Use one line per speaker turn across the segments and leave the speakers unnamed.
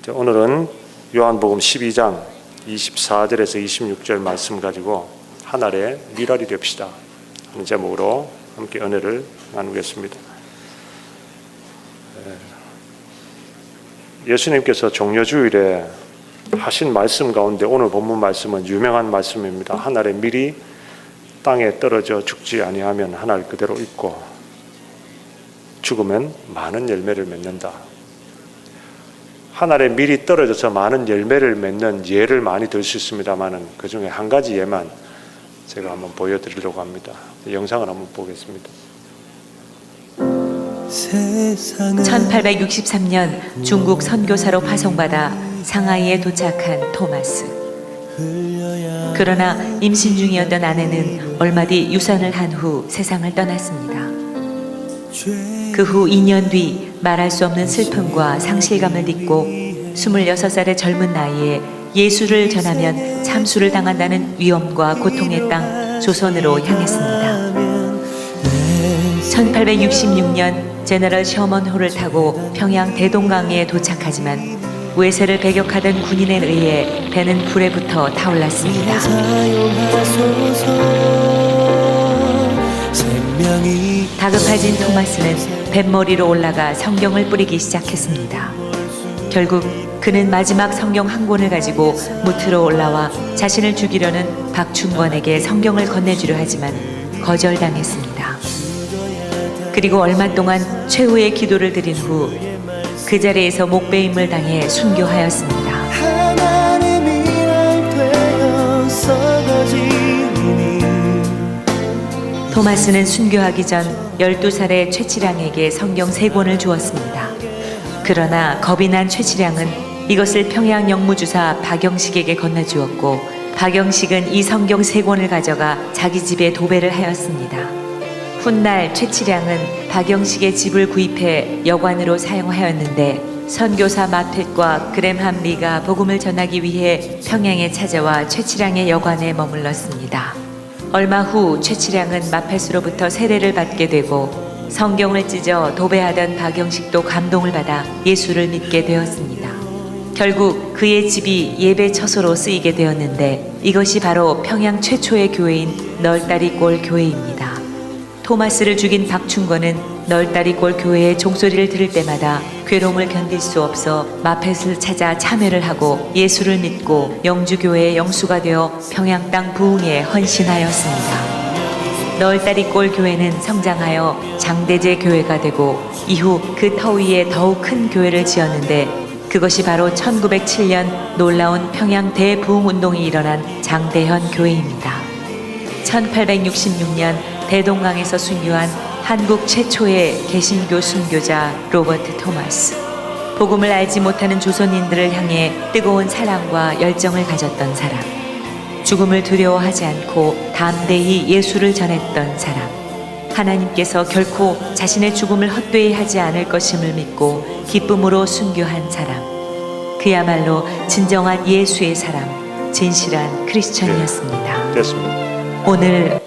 오늘은 요한복음 12장 24절에서 26절 말씀 가지고 하늘의 미랄이 됩시다 하는 제목으로 함께 은혜를 나누겠습니다. 예수님께서 종려주일에 하신 말씀 가운데 오늘 본문 말씀은 유명한 말씀입니다. 하늘의 밀이 땅에 떨어져 죽지 아니하면 하늘 그대로 있고 죽으면 많은 열매를 맺는다. 하늘의 밀이 떨어져서 많은 열매를 맺는 예를 많이 들 수 있습니다만 그 중에 한 가지 예만 제가 한번 보여드리려고 합니다. 영상을 한번 보겠습니다.
1863년 중국 선교사로 파송받아 상하이에 도착한 토마스. 그러나 임신 중이었던 아내는 얼마 뒤 유산을 한 후 세상을 떠났습니다. 그 후 2년 뒤 말할 수 없는 슬픔과 상실감을 딛고 26살의 젊은 나이에 예수를 전하면 참수를 당한다는 위험과 고통의 땅 조선으로 향했습니다. 1866년 제너럴 셔먼호를 타고 평양 대동강에 도착하지만 외세를 배격하던 군인에 의해 배는 불에 붙어 타올랐습니다. 다급해진 토마스는 뱃머리로 올라가 성경을 뿌리기 시작했습니다. 결국 그는 마지막 성경 한 권을 가지고 무트로 올라와 자신을 죽이려는 박충권에게 성경을 건네주려 하지만 거절당했습니다. 그리고 얼마 동안 최후의 기도를 드린 후 그 자리에서 목베임을 당해 순교하였습니다. 토마스는 순교하기 전 12살의 최치량에게 성경 3권을 주었습니다. 그러나 겁이 난 최치량은 이것을 평양 영무주사 박영식에게 건네주었고 박영식은 이 성경 3권을 가져가 자기 집에 도배를 하였습니다. 훗날 최치량은 박영식의 집을 구입해 여관으로 사용하였는데 선교사 마텟과 그램함 리가 복음을 전하기 위해 평양에 찾아와 최치량의 여관에 머물렀습니다. 얼마 후 최치량은 마텟으로부터 세례를 받게 되고 성경을 찢어 도배하던 박영식도 감동을 받아 예수를 믿게 되었습니다. 결국 그의 집이 예배 처소로 쓰이게 되었는데 이것이 바로 평양 최초의 교회인 널다리골 교회입니다. 토마스를 죽인 박충권은 널다리골 교회의 종소리를 들을 때마다 괴로움을 견딜 수 없어 마텟을 찾아 참여를 하고 예수를 믿고 영주교회의 영수가 되어 평양 땅 부흥에 헌신하였습니다. 널다리골 교회는 성장하여 장대제 교회가 되고 이후 그 터 위에 더욱 큰 교회를 지었는데 그것이 바로 1907년 놀라운 평양 대부흥운동이 일어난 장대현 교회입니다. 1866년 대동강에서 순교한 한국 최초의 개신교 순교자 로버트 토마스. 복음을 알지 못하는 조선인들을 향해 뜨거운 사랑과 열정을 가졌던 사람. 죽음을 두려워하지 않고 담대히 예수를 전했던 사람. 하나님께서 결코 자신의 죽음을 헛되이 하지 않을 것임을 믿고 기쁨으로 순교한 사람. 그야말로 진정한 예수의 사람, 진실한 크리스천이었습니다.
네, 됐습니다.
오늘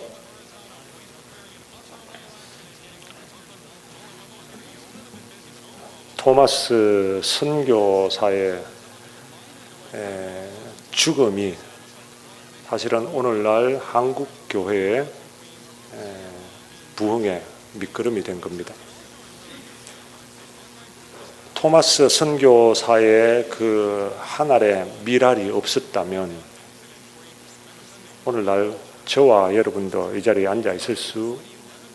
토마스 선교사의 죽음이 사실은 오늘날 한국 교회의 부흥의 밑거름이 된 겁니다. 토마스 선교사의 그 하늘의 미랄이 없었다면 오늘날 저와 여러분도 이 자리에 앉아 있을 수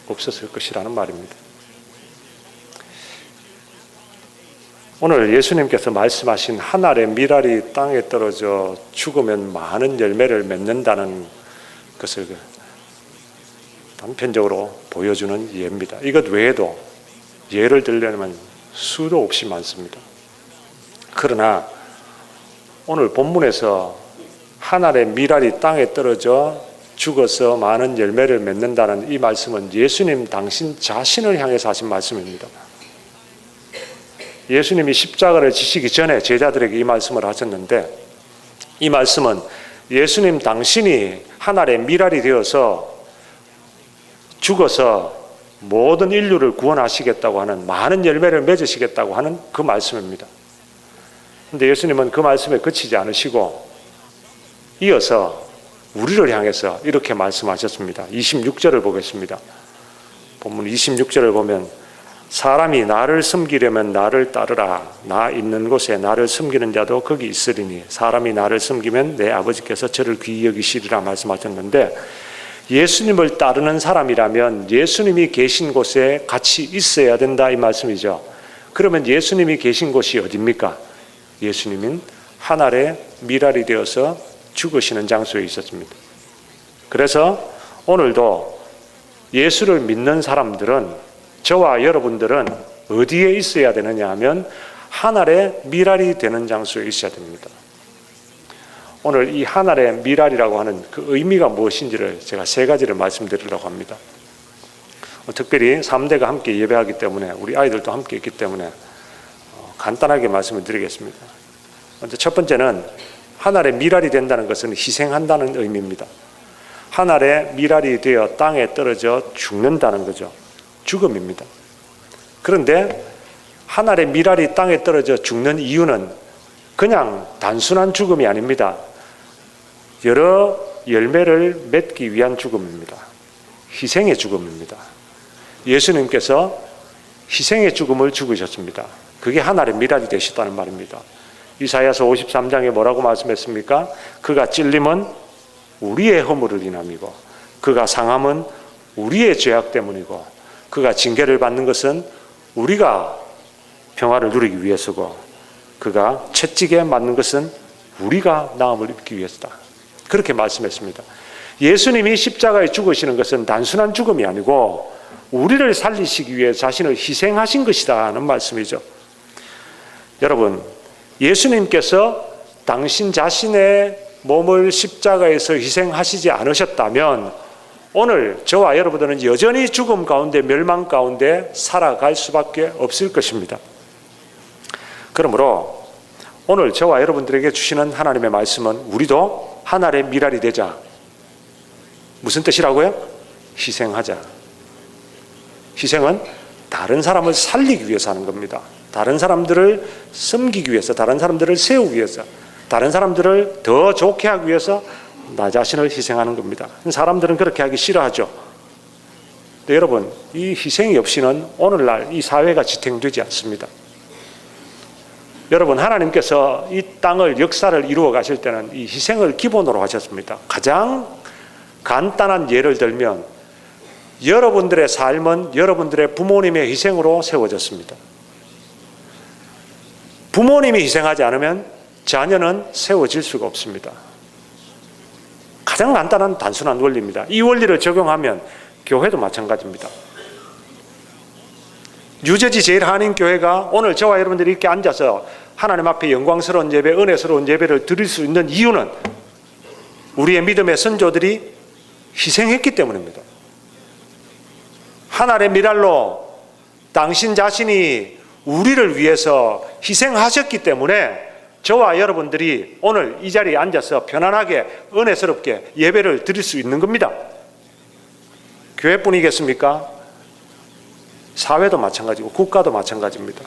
없었을 것이라는 말입니다. 오늘 예수님께서 말씀하신 하늘의 미랄이 땅에 떨어져 죽으면 많은 열매를 맺는다는 것을 단편적으로 보여주는 예입니다. 이것 외에도 예를 들려면 수도 없이 많습니다. 그러나 오늘 본문에서 하늘의 미랄이 땅에 떨어져 죽어서 많은 열매를 맺는다는 이 말씀은 예수님 당신 자신을 향해서 하신 말씀입니다. 예수님이 십자가를 지시기 전에 제자들에게 이 말씀을 하셨는데 이 말씀은 예수님 당신이 하늘의 미랄이 되어서 죽어서 모든 인류를 구원하시겠다고 하는 많은 열매를 맺으시겠다고 하는 그 말씀입니다. 근데 예수님은 그 말씀에 그치지 않으시고 이어서 우리를 향해서 이렇게 말씀하셨습니다. 26절을 보겠습니다. 본문 26절을 보면 사람이 나를 섬기려면 나를 따르라. 나 있는 곳에 나를 섬기는 자도 거기 있으리니 사람이 나를 섬기면 내 아버지께서 저를 귀히 여기시리라 말씀하셨는데, 예수님을 따르는 사람이라면 예수님이 계신 곳에 같이 있어야 된다 이 말씀이죠. 그러면 예수님이 계신 곳이 어디입니까? 예수님은 하늘의 미랄이 되어서 죽으시는 장소에 있었습니다. 그래서 오늘도 예수를 믿는 사람들은, 저와 여러분들은 어디에 있어야 되느냐 하면 하늘의 미랄이 되는 장소에 있어야 됩니다. 오늘 이 하늘의 미랄이라고 하는 그 의미가 무엇인지를 제가 세 가지를 말씀드리려고 합니다. 특별히 3대가 함께 예배하기 때문에, 우리 아이들도 함께 있기 때문에 간단하게 말씀을 드리겠습니다. 먼저 첫 번째는 하늘의 미랄이 된다는 것은 희생한다는 의미입니다. 하늘의 미랄이 되어 땅에 떨어져 죽는다는 거죠. 죽음입니다. 그런데 하늘의 미랄이 땅에 떨어져 죽는 이유는 그냥 단순한 죽음이 아닙니다. 여러 열매를 맺기 위한 죽음입니다. 희생의 죽음입니다. 예수님께서 희생의 죽음을 죽으셨습니다. 그게 하늘의 미랄이 되셨다는 말입니다. 이사야서 53장에 뭐라고 말씀했습니까? 그가 찔림은 우리의 허물을 인함이고 그가 상함은 우리의 죄악 때문이고 그가 징계를 받는 것은 우리가 평화를 누리기 위해서고 그가 채찍에 맞는 것은 우리가 나음을 입기 위해서다. 그렇게 말씀했습니다. 예수님이 십자가에 죽으시는 것은 단순한 죽음이 아니고 우리를 살리시기 위해 자신을 희생하신 것이다는 말씀이죠. 여러분, 예수님께서 당신 자신의 몸을 십자가에서 희생하시지 않으셨다면 오늘 저와 여러분들은 여전히 죽음 가운데, 멸망 가운데 살아갈 수밖에 없을 것입니다. 그러므로 오늘 저와 여러분들에게 주시는 하나님의 말씀은 우리도 하늘의 미랄이 되자. 무슨 뜻이라고요? 희생하자. 희생은 다른 사람을 살리기 위해서 하는 겁니다. 다른 사람들을 섬기기 위해서, 다른 사람들을 세우기 위해서, 다른 사람들을 더 좋게 하기 위해서 나 자신을 희생하는 겁니다. 사람들은 그렇게 하기 싫어하죠. 근데 여러분, 이 희생이 없이는 오늘날 이 사회가 지탱되지 않습니다. 여러분, 하나님께서 이 땅을, 역사를 이루어 가실 때는 이 희생을 기본으로 하셨습니다. 가장 간단한 예를 들면 여러분들의 삶은 여러분들의 부모님의 희생으로 세워졌습니다. 부모님이 희생하지 않으면 자녀는 세워질 수가 없습니다. 가장 간단한 단순한 원리입니다. 이 원리를 적용하면 교회도 마찬가지입니다. 뉴저지 제일한인교회가 오늘 저와 여러분들이 이렇게 앉아서 하나님 앞에 영광스러운 예배, 은혜스러운 예배를 드릴 수 있는 이유는 우리의 믿음의 선조들이 희생했기 때문입니다. 하늘의 미랄로 당신 자신이 우리를 위해서 희생하셨기 때문에 저와 여러분들이 오늘 이 자리에 앉아서 편안하게 은혜스럽게 예배를 드릴 수 있는 겁니다. 교회뿐이겠습니까? 사회도 마찬가지고 국가도 마찬가지입니다.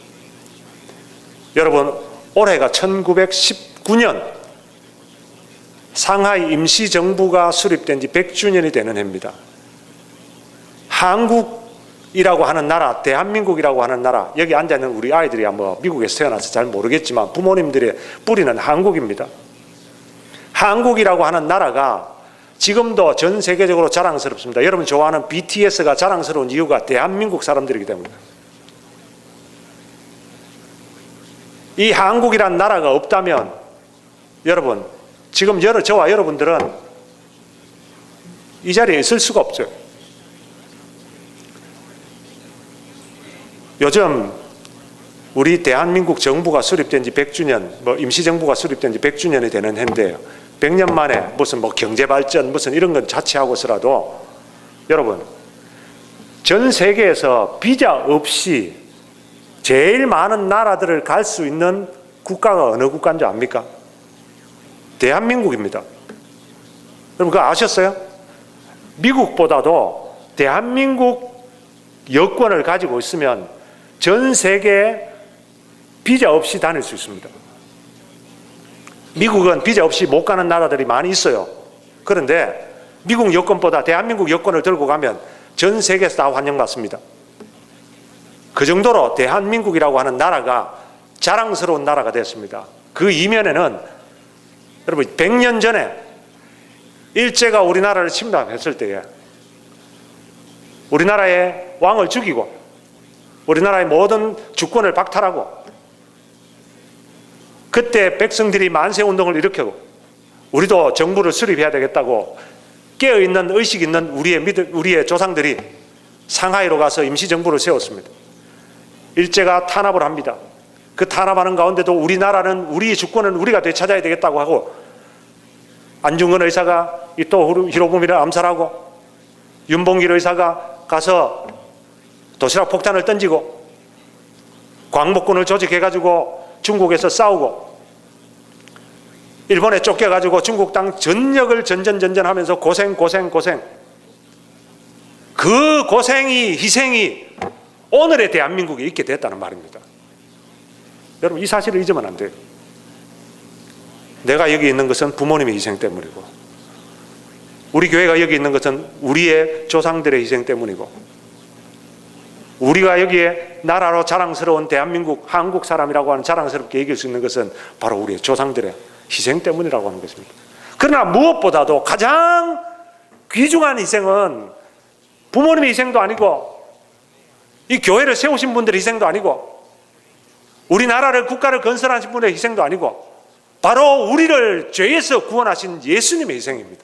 여러분, 올해가 1919년 상하이 임시정부가 수립된 지 100주년이 되는 해입니다. 한국이라고 하는 나라, 대한민국이라고 하는 나라, 여기 앉아있는 우리 아이들이 아마 미국에서 태어나서 잘 모르겠지만 부모님들의 뿌리는 한국입니다. 한국이라고 하는 나라가 지금도 전 세계적으로 자랑스럽습니다. 여러분 좋아하는 BTS가 자랑스러운 이유가 대한민국 사람들이기 때문입니다. 이 한국이란 나라가 없다면 여러분, 지금 저와 여러분들은 이 자리에 있을 수가 없어요. 요즘 우리 대한민국 정부가 수립된 지 100주년, 임시정부가 수립된 지 100주년이 되는 해인데요. 100년 만에 무슨 경제발전 무슨 이런 건 자체하고서라도 여러분, 전 세계에서 비자 없이 제일 많은 나라들을 갈 수 있는 국가가 어느 국가인 줄 압니까? 대한민국입니다. 여러분 그거 아셨어요? 미국보다도 대한민국 여권을 가지고 있으면 전 세계에 비자 없이 다닐 수 있습니다. 미국은 비자 없이 못 가는 나라들이 많이 있어요. 그런데 미국 여권보다 대한민국 여권을 들고 가면 전 세계에서 다 환영받습니다. 그 정도로 대한민국이라고 하는 나라가 자랑스러운 나라가 됐습니다. 그 이면에는 여러분 100년 전에 일제가 우리나라를 침략했을 때에 우리나라의 왕을 죽이고 우리나라의 모든 주권을 박탈하고 그때 백성들이 만세운동을 일으키고 우리도 정부를 수립해야 되겠다고 깨어있는 의식 있는 우리의 조상들이 상하이로 가서 임시정부를 세웠습니다. 일제가 탄압을 합니다. 그 탄압하는 가운데도 우리나라는 우리의 주권은 우리가 되찾아야 되겠다고 하고 안중근 의사가 이토 히로부미를 암살하고 윤봉길 의사가 가서 도시락 폭탄을 던지고 광복군을 조직해가지고 중국에서 싸우고 일본에 쫓겨가지고 중국 땅 전역을 전전하면서 고생 그 고생이 희생이 오늘의 대한민국에 있게 됐다는 말입니다. 여러분 이 사실을 잊으면 안 돼요. 내가 여기 있는 것은 부모님의 희생 때문이고 우리 교회가 여기 있는 것은 우리의 조상들의 희생 때문이고 우리가 여기에 나라로 자랑스러운 대한민국 한국 사람이라고 하는 자랑스럽게 얘기할 수 있는 것은 바로 우리의 조상들의 희생 때문이라고 하는 것입니다. 그러나 무엇보다도 가장 귀중한 희생은 부모님의 희생도 아니고 이 교회를 세우신 분들의 희생도 아니고 우리나라를 국가를 건설하신 분의 희생도 아니고 바로 우리를 죄에서 구원하신 예수님의 희생입니다.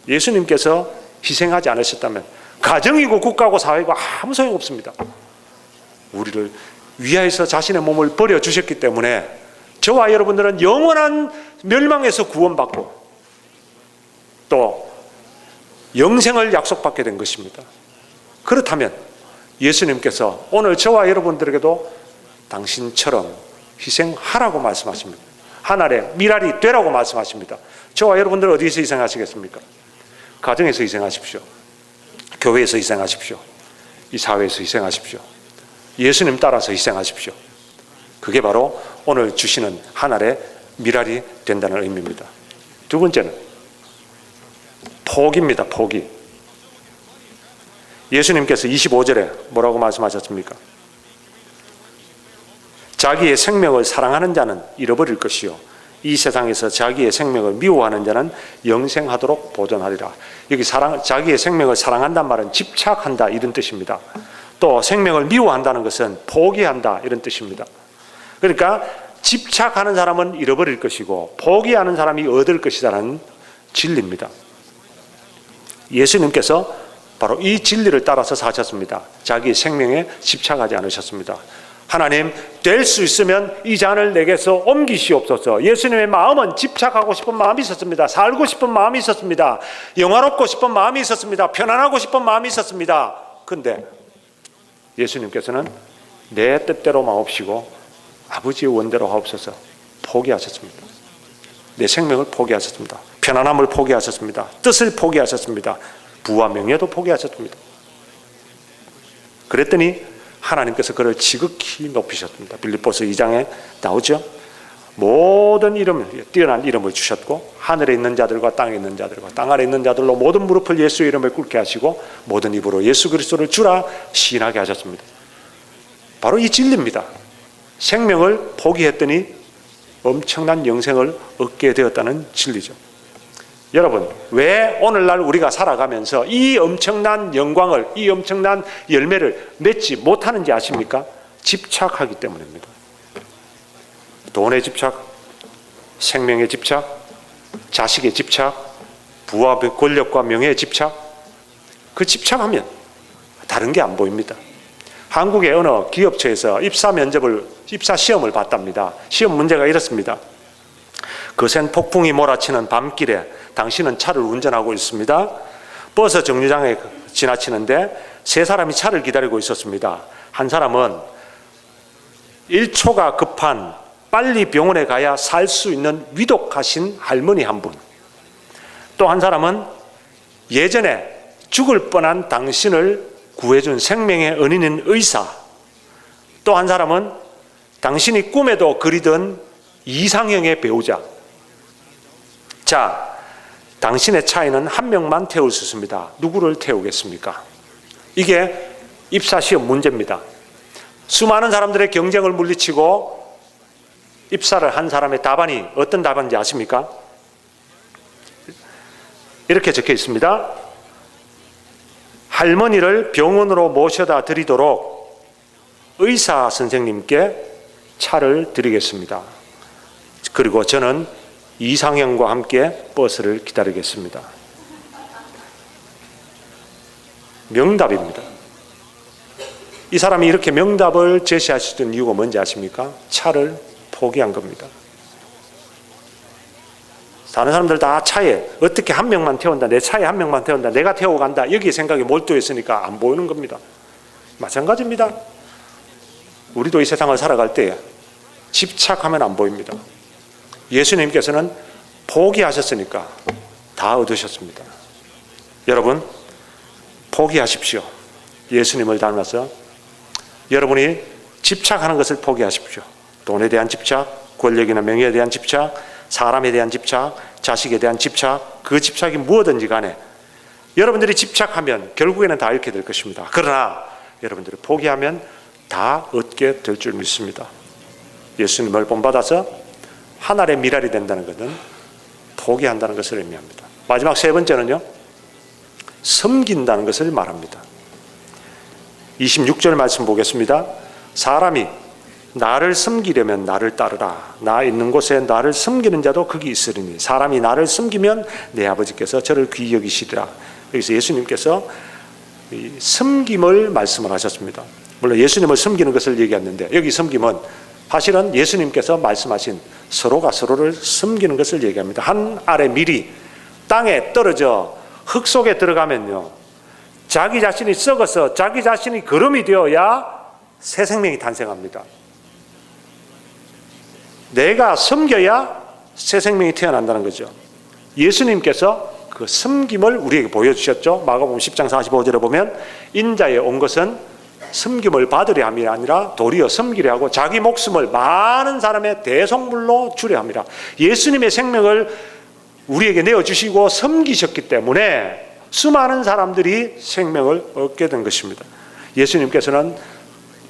예수님께서 희생하지 않으셨다면 가정이고 국가고 사회고 아무 소용 없습니다. 우리를 위하여서 자신의 몸을 버려주셨기 때문에 저와 여러분들은 영원한 멸망에서 구원받고 또 영생을 약속받게 된 것입니다. 그렇다면 예수님께서 오늘 저와 여러분들에게도 당신처럼 희생하라고 말씀하십니다. 하늘의 미랄이 되라고 말씀하십니다. 저와 여러분들 어디서 희생하시겠습니까? 가정에서 희생하십시오. 교회에서 희생하십시오. 이 사회에서 희생하십시오. 예수님 따라서 희생하십시오. 그게 바로 오늘 주시는 하늘의 미랄이 된다는 의미입니다. 두 번째는 포기입니다. 포기. 예수님께서 25절에 뭐라고 말씀하셨습니까? 자기의 생명을 사랑하는 자는 잃어버릴 것이요 이 세상에서 자기의 생명을 미워하는 자는 영생하도록 보존하리라. 여기 자기의 생명을 사랑한다는 말은 집착한다 이런 뜻입니다. 또 생명을 미워한다는 것은 포기한다 이런 뜻입니다. 그러니까 집착하는 사람은 잃어버릴 것이고 포기하는 사람이 얻을 것이라는 진리입니다. 예수님께서 바로 이 진리를 따라서 사셨습니다. 자기의 생명에 집착하지 않으셨습니다. 하나님, 될 수 있으면 이 잔을 내게서 옮기시옵소서. 예수님의 마음은 집착하고 싶은 마음이 있었습니다. 살고 싶은 마음이 있었습니다. 영화롭고 싶은 마음이 있었습니다. 편안하고 싶은 마음이 있었습니다. 그런데 예수님께서는 내 뜻대로 마옵시고 아버지의 원대로 하옵소서 포기하셨습니다. 내 생명을 포기하셨습니다. 편안함을 포기하셨습니다. 뜻을 포기하셨습니다. 부와 명예도 포기하셨습니다. 그랬더니 하나님께서 그를 지극히 높이셨습니다. 빌립보서 2장에 나오죠. 모든 이름, 뛰어난 이름을 주셨고 하늘에 있는 자들과 땅에 있는 자들과 땅 아래 있는 자들로 모든 무릎을 예수의 이름에 꿇게 하시고 모든 입으로 예수 그리스도를 주라 시인하게 하셨습니다. 바로 이 진리입니다. 생명을 포기했더니 엄청난 영생을 얻게 되었다는 진리죠. 여러분, 왜 오늘날 우리가 살아가면서 이 엄청난 영광을, 이 엄청난 열매를 맺지 못하는지 아십니까? 집착하기 때문입니다. 돈의 집착, 생명의 집착, 자식의 집착, 부와 권력과 명예의 집착. 그 집착하면 다른 게 안 보입니다. 한국의 어느 기업체에서 입사 시험을 봤답니다. 시험 문제가 이렇습니다. 거센 폭풍이 몰아치는 밤길에 당신은 차를 운전하고 있습니다. 버스 정류장에 지나치는데 세 사람이 차를 기다리고 있었습니다. 한 사람은 1초가 급한 빨리 병원에 가야 살 수 있는 위독하신 할머니 한 분. 또 한 사람은 예전에 죽을 뻔한 당신을 구해준 생명의 은인인 의사. 또 한 사람은 당신이 꿈에도 그리던 이상형의 배우자. 자, 당신의 차에는 한 명만 태울 수 있습니다. 누구를 태우겠습니까? 이게 입사시험 문제입니다. 수많은 사람들의 경쟁을 물리치고 입사를 한 사람의 답안이 어떤 답안인지 아십니까? 이렇게 적혀 있습니다. 할머니를 병원으로 모셔다 드리도록 의사 선생님께 차를 드리겠습니다. 그리고 저는 이상형과 함께 버스를 기다리겠습니다. 명답입니다. 이 사람이 이렇게 명답을 제시하시던 이유가 뭔지 아십니까? 차를 포기한 겁니다. 다른 사람들 다 차에 어떻게 한 명만 태운다, 내 차에 한 명만 태운다, 내가 태우고 간다, 여기에 생각이 몰두했으니까 안 보이는 겁니다. 마찬가지입니다. 우리도 이 세상을 살아갈 때 집착하면 안 보입니다. 예수님께서는 포기하셨으니까 다 얻으셨습니다. 여러분, 포기하십시오. 예수님을 닮아서 여러분이 집착하는 것을 포기하십시오. 돈에 대한 집착, 권력이나 명예에 대한 집착, 사람에 대한 집착, 자식에 대한 집착, 그 집착이 무엇든지 간에 여러분들이 집착하면 결국에는 다 잃게 될 것입니다. 그러나 여러분들이 포기하면 다 얻게 될 줄 믿습니다. 예수님을 본받아서 하늘의 미랄이 된다는 것은 포기한다는 것을 의미합니다. 마지막 세 번째는요, 섬긴다는 것을 말합니다. 26절 말씀 보겠습니다. 사람이 나를 섬기려면 나를 따르라. 나 있는 곳에 나를 섬기는 자도 거기 있으리니 사람이 나를 섬기면 내 아버지께서 저를 귀히 여기시리라. 여기서 예수님께서 이 섬김을 말씀을 하셨습니다. 물론 예수님을 섬기는 것을 얘기했는데 여기 섬김은 사실은 예수님께서 말씀하신 서로가 서로를 섬기는 것을 얘기합니다. 한 알의 밀이 땅에 떨어져 흙 속에 들어가면요, 자기 자신이 썩어서 자기 자신이 거름이 되어야 새 생명이 탄생합니다. 내가 섬겨야 새 생명이 태어난다는 거죠. 예수님께서 그 섬김을 우리에게 보여주셨죠. 마가복음 10장 45절에 보면 인자에 온 것은 섬김을 받으려 함이 아니라 도리어 섬기려 하고 자기 목숨을 많은 사람의 대속물로 주려 합니다. 예수님의 생명을 우리에게 내어주시고 섬기셨기 때문에 수많은 사람들이 생명을 얻게 된 것입니다. 예수님께서는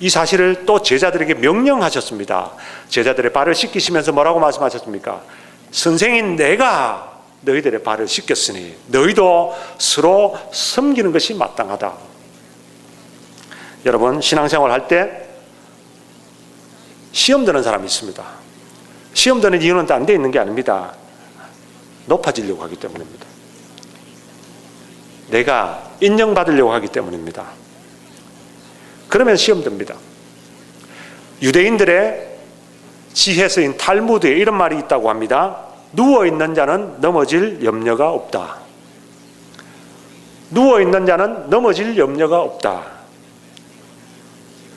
이 사실을 또 제자들에게 명령하셨습니다. 제자들의 발을 씻기시면서 뭐라고 말씀하셨습니까? 선생인 내가 너희들의 발을 씻겼으니 너희도 서로 섬기는 것이 마땅하다. 여러분, 신앙생활 할 때 시험 드는 사람이 있습니다. 시험 드는 이유는 딴 데 있는 게 아닙니다. 높아지려고 하기 때문입니다. 내가 인정받으려고 하기 때문입니다. 그러면 시험 듭니다. 유대인들의 지혜서인 탈무드에 이런 말이 있다고 합니다. 누워있는 자는 넘어질 염려가 없다. 누워있는 자는 넘어질 염려가 없다.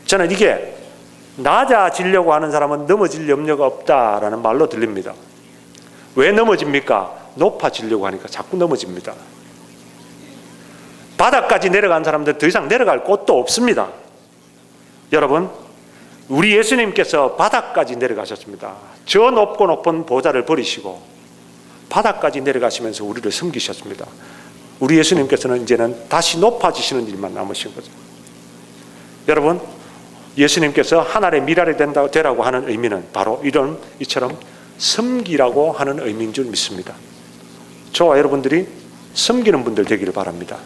저는 이게 낮아지려고 하는 사람은 넘어질 염려가 없다라는 말로 들립니다. 왜 넘어집니까? 높아지려고 하니까 자꾸 넘어집니다. 바닥까지 내려간 사람들 더 이상 내려갈 곳도 없습니다. 여러분, 우리 예수님께서 바닥까지 내려가셨습니다. 저 높고 높은 보좌를 버리시고 바닥까지 내려가시면서 우리를 섬기셨습니다. 우리 예수님께서는 이제는 다시 높아지시는 일만 남으신 거죠. 여러분, 예수님께서 하늘의 미랄이 되라고 하는 의미는 바로 이처럼 섬기라고 하는 의미인 줄 믿습니다. 저와 여러분들이 섬기는 분들 되기를 바랍니다.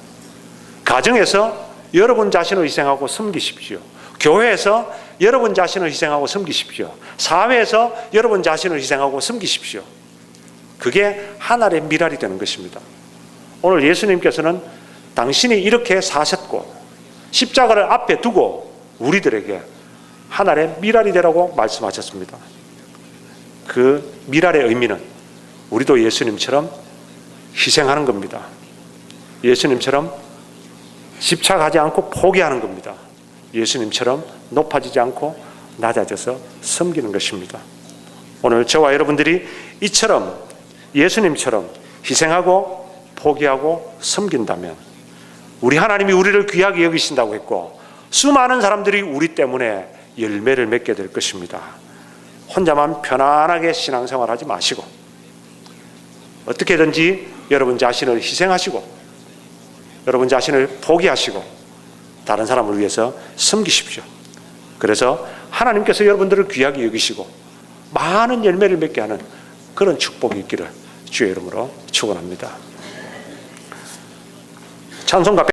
가정에서 여러분 자신을 희생하고 섬기십시오. 교회에서 여러분 자신을 희생하고 섬기십시오. 사회에서 여러분 자신을 희생하고 섬기십시오. 그게 하늘의 미랄이 되는 것입니다. 오늘 예수님께서는 당신이 이렇게 사셨고 십자가를 앞에 두고 우리들에게 하늘의 미랄이 되라고 말씀하셨습니다. 그 미랄의 의미는 우리도 예수님처럼 희생하는 겁니다. 예수님처럼 집착하지 않고 포기하는 겁니다. 예수님처럼 높아지지 않고 낮아져서 섬기는 것입니다. 오늘 저와 여러분들이 이처럼 예수님처럼 희생하고 포기하고 섬긴다면 우리 하나님이 우리를 귀하게 여기신다고 했고 수많은 사람들이 우리 때문에 열매를 맺게 될 것입니다. 혼자만 편안하게 신앙생활하지 마시고 어떻게든지 여러분 자신을 희생하시고 여러분 자신을 포기하시고 다른 사람을 위해서 섬기십시오. 그래서 하나님께서 여러분들을 귀하게 여기시고 많은 열매를 맺게 하는 그런 축복이 있기를 주의 이름으로 축원합니다. 찬송가